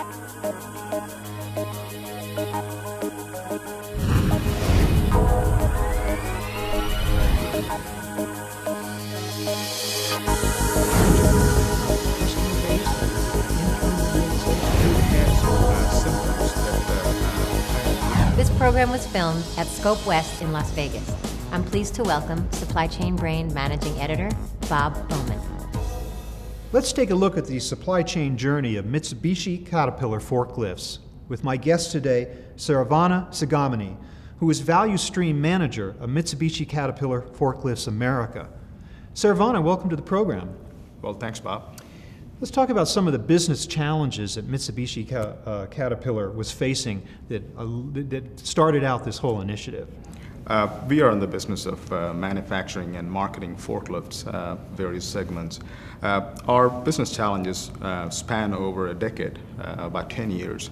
This program was filmed at Scope West in Las Vegas. I'm pleased to welcome Supply Chain Brain Managing Editor, Bob Bowman. Let's take a look at the supply chain journey of Mitsubishi Caterpillar forklifts with my guest today, Saravana Sigamani, who is Value Stream Manager of Mitsubishi Caterpillar Forklifts America. Saravana, welcome to the program. Well, thanks, Bob. Let's talk about some of the business challenges that Mitsubishi Caterpillar was facing that started out this whole initiative. We are in the business of manufacturing and marketing forklifts, various segments. Our business challenges span over a decade, about 10 years.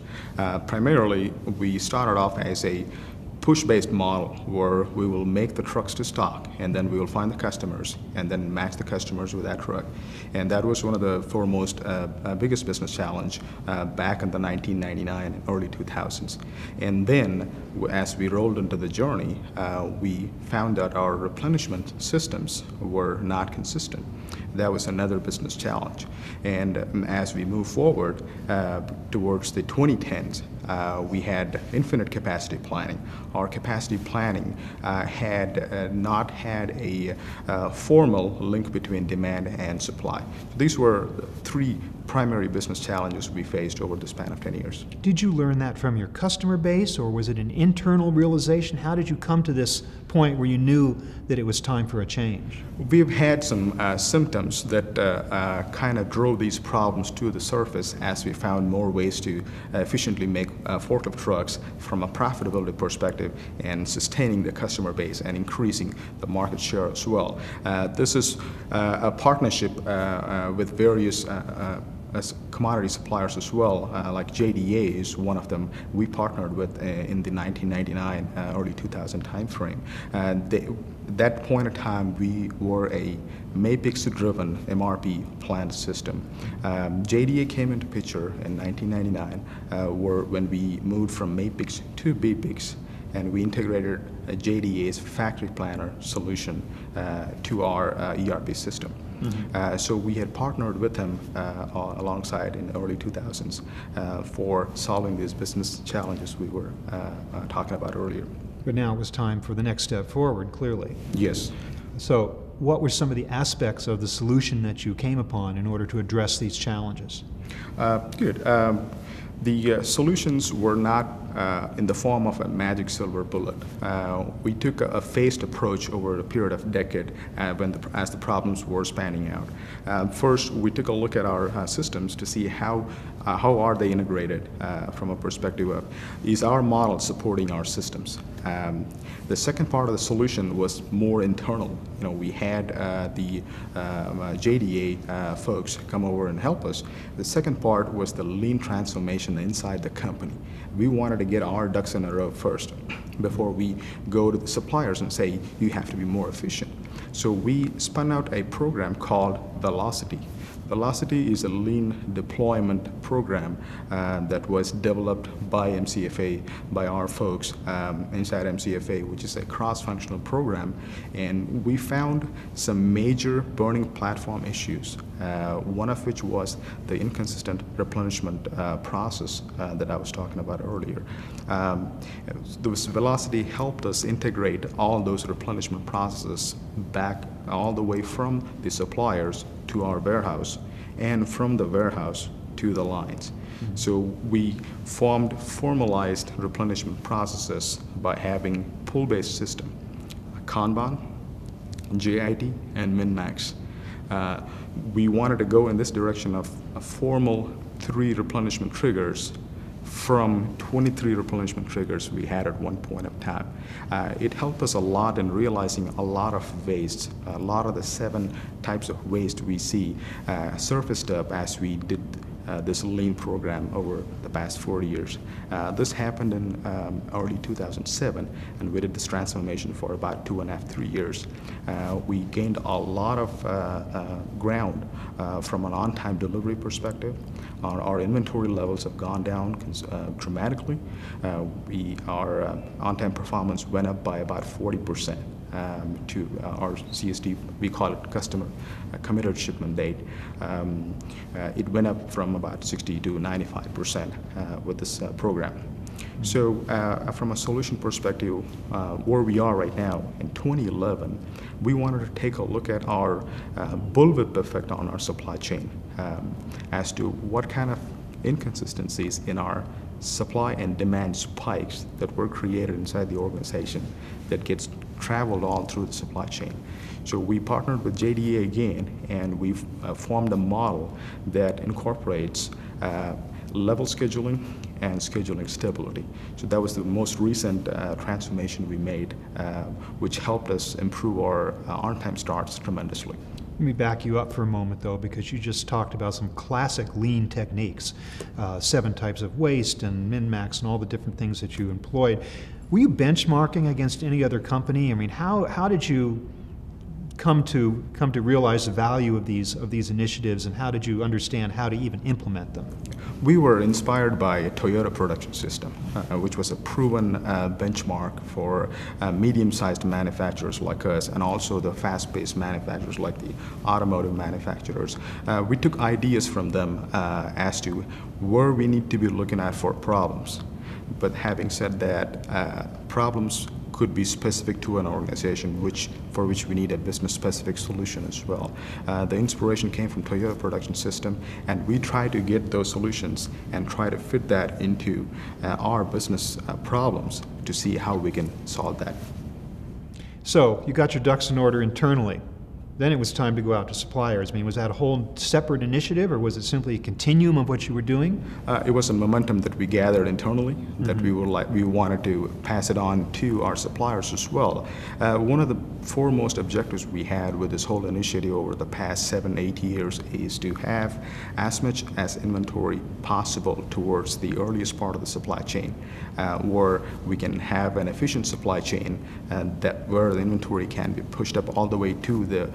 Primarily, we started off as a push-based model where we will make the trucks to stock, and then we will find the customers and then match the customers with that truck. And that was one of the foremost biggest business challenge back in the 1999 and early 2000s. And then as we rolled into the journey, we found that our replenishment systems were not consistent. That was another business challenge. And as we move forward towards the 2010s, we had infinite capacity planning. Our capacity planning had not had a formal link between demand and supply. These were three primary business challenges we faced over the span of 10 years. Did you learn that from your customer base, or was it an internal realization? How did you come to this point where you knew that it was time for a change? We've had some symptoms that kind of drove these problems to the surface as we found more ways to efficiently make forklift trucks from a profitability perspective and sustaining the customer base and increasing the market share as well. This is a partnership with various as commodity suppliers as well, like JDA is one of them we partnered with in the 1999, early 2000 timeframe. That point in time, we were a Mapix-driven MRP plant system. JDA came into picture in 1999 when we moved from Mapix to BPix, and we integrated JDA's factory planner solution to our ERP system. Mm-hmm. So we had partnered with them alongside in the early 2000s for solving these business challenges we were talking about earlier. But now it was time for the next step forward, clearly. Yes. So what were some of the aspects of the solution that you came upon in order to address these challenges? Good. The solutions were not in the form of a magic silver bullet. We took a phased approach over a period of a decade as the problems were spanning out. First, we took a look at our systems to see how are they integrated from a perspective of, is our model supporting our systems? The second part of the solution was more internal. We had the JDA folks come over and help us. The second part was the lean transformation inside the company. We wanted to get our ducks in a row first before we go to the suppliers and say, you have to be more efficient. So we spun out a program called Velocity. Velocity is a lean deployment program that was developed by MCFA, by our folks inside MCFA, which is a cross-functional program. And we found some major burning platform issues, one of which was the inconsistent replenishment process that I was talking about earlier. This Velocity helped us integrate all those replenishment processes back all the way from the suppliers to our warehouse, and from the warehouse to the lines. Mm-hmm. So we formed formalized replenishment processes by having pull-based system, Kanban, JIT, and Min-Max. We wanted to go in this direction of a formal 3 replenishment triggers from 23 replenishment triggers we had at one point of time. It helped us a lot in realizing a lot of waste. A lot of the 7 types of waste we see surfaced up as we did this lean program over the past 4 years. This happened in early 2007, and we did this transformation for about 2.5, 3 years. We gained a lot of ground from an on-time delivery perspective. Our inventory levels have gone down dramatically. Our on-time performance went up by about 40%. To our CSD, we call it customer committed shipment date. It went up from about 60 to 95% with this program. So from a solution perspective, where we are right now in 2011, we wanted to take a look at our bullwhip effect on our supply chain as to what kind of inconsistencies in our supply and demand spikes that were created inside the organization that gets traveled all through the supply chain. So we partnered with JDA again, and we've formed a model that incorporates level scheduling and scheduling stability. So that was the most recent transformation we made, which helped us improve our on-time starts tremendously. Let me back you up for a moment, though, because you just talked about some classic lean techniques, 7 types of waste and min-max and all the different things that you employed. Were you benchmarking against any other company? I mean, how did you come to realize the value of these initiatives, and how did you understand how to even implement them? We were inspired by a Toyota production system, which was a proven benchmark for medium-sized manufacturers like us, and also the fast-paced manufacturers like the automotive manufacturers. We took ideas from them as to where we need to be looking at for problems. But having said that, problems could be specific to an organization, for which we need a business-specific solution as well. The inspiration came from Toyota production system, and we try to get those solutions and try to fit that into our business problems to see how we can solve that. So you got your ducks in order internally. Then it was time to go out to suppliers. I mean, was that a whole separate initiative, or was it simply a continuum of what you were doing? It was a momentum that we gathered internally, that we wanted to pass it on to our suppliers as well. One of the foremost objectives we had with this whole initiative over the past 7-8 years is to have as much as inventory possible towards the earliest part of the supply chain, where we can have an efficient supply chain where the inventory can be pushed up all the way to the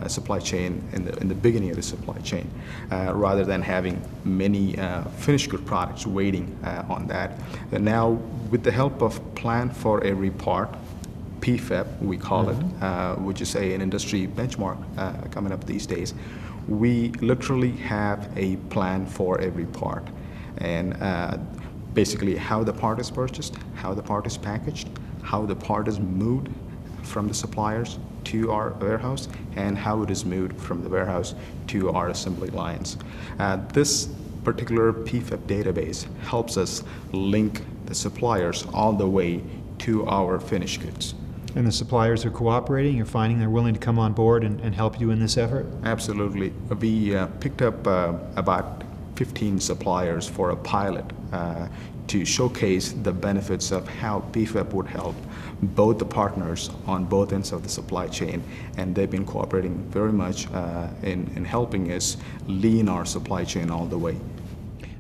supply chain in the beginning of the supply chain, rather than having many finished good products waiting on that. And now, with the help of Plan for Every Part, PFEP we call it, which is an industry benchmark coming up these days, we literally have a plan for every part, and basically how the part is purchased, how the part is packaged, how the part is moved from the suppliers to our warehouse, and how it is moved from the warehouse to our assembly lines. This particular PFEP database helps us link the suppliers all the way to our finished goods. And the suppliers are cooperating? You're finding they're willing to come on board and help you in this effort? Absolutely. We picked up about 15 suppliers for a pilot to showcase the benefits of how PFEP would help both the partners on both ends of the supply chain, and they've been cooperating very much in helping us lean our supply chain all the way.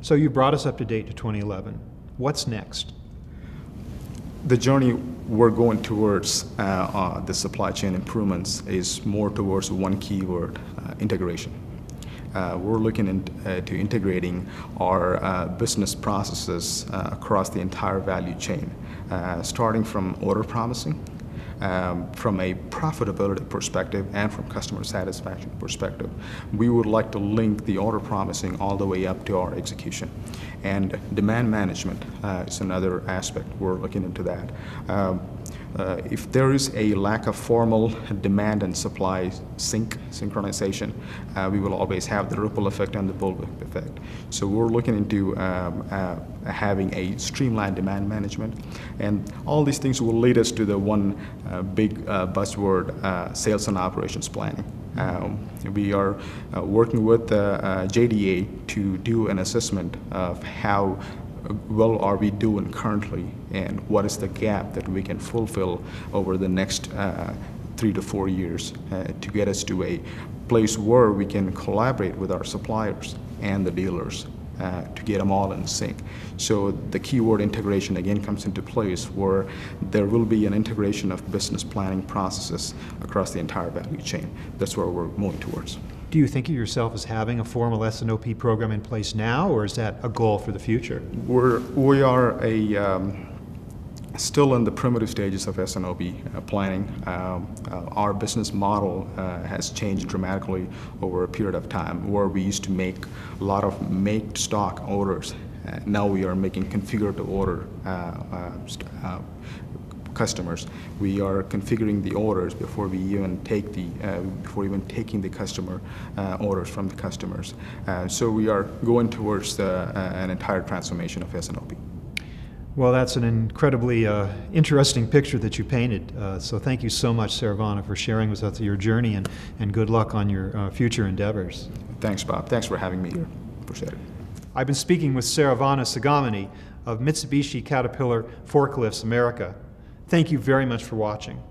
So you brought us up to date to 2011. What's next? The journey we're going towards the supply chain improvements is more towards one keyword, integration. We're looking into integrating our business processes across the entire value chain, starting from order promising, from a profitability perspective, and from customer satisfaction perspective. We would like to link the order promising all the way up to our execution. And demand management is another aspect. We're looking into that. If there is a lack of formal demand and supply synchronization, we will always have the ripple effect and the bullwhip effect. So we're looking into having a streamlined demand management, and all these things will lead us to the one big buzzword, sales and operations planning. We are working with JDA to do an assessment of how well are we doing currently, and what is the gap that we can fulfill over the next 3 to 4 years to get us to a place where we can collaborate with our suppliers and the dealers to get them all in sync. So the keyword integration again comes into place, where there will be an integration of business planning processes across the entire value chain. That's where we're moving towards. Do you think of yourself as having a formal S&OP program in place now, or is that a goal for the future? We are still in the primitive stages of S&OP planning. Our business model has changed dramatically over a period of time, where we used to make a lot of make-to-stock orders. Now we are making configure-to-order customers. We are configuring the orders before we even take taking the customer orders from the customers. So we are going towards an entire transformation of S&OP. Well, that's an incredibly interesting picture that you painted. So thank you so much, Saravana, for sharing with us your journey, and good luck on your future endeavors. Thanks, Bob. Thanks for having me here. Appreciate it. I've been speaking with Saravana Sigamani of Mitsubishi Caterpillar Forklifts America. Thank you very much for watching.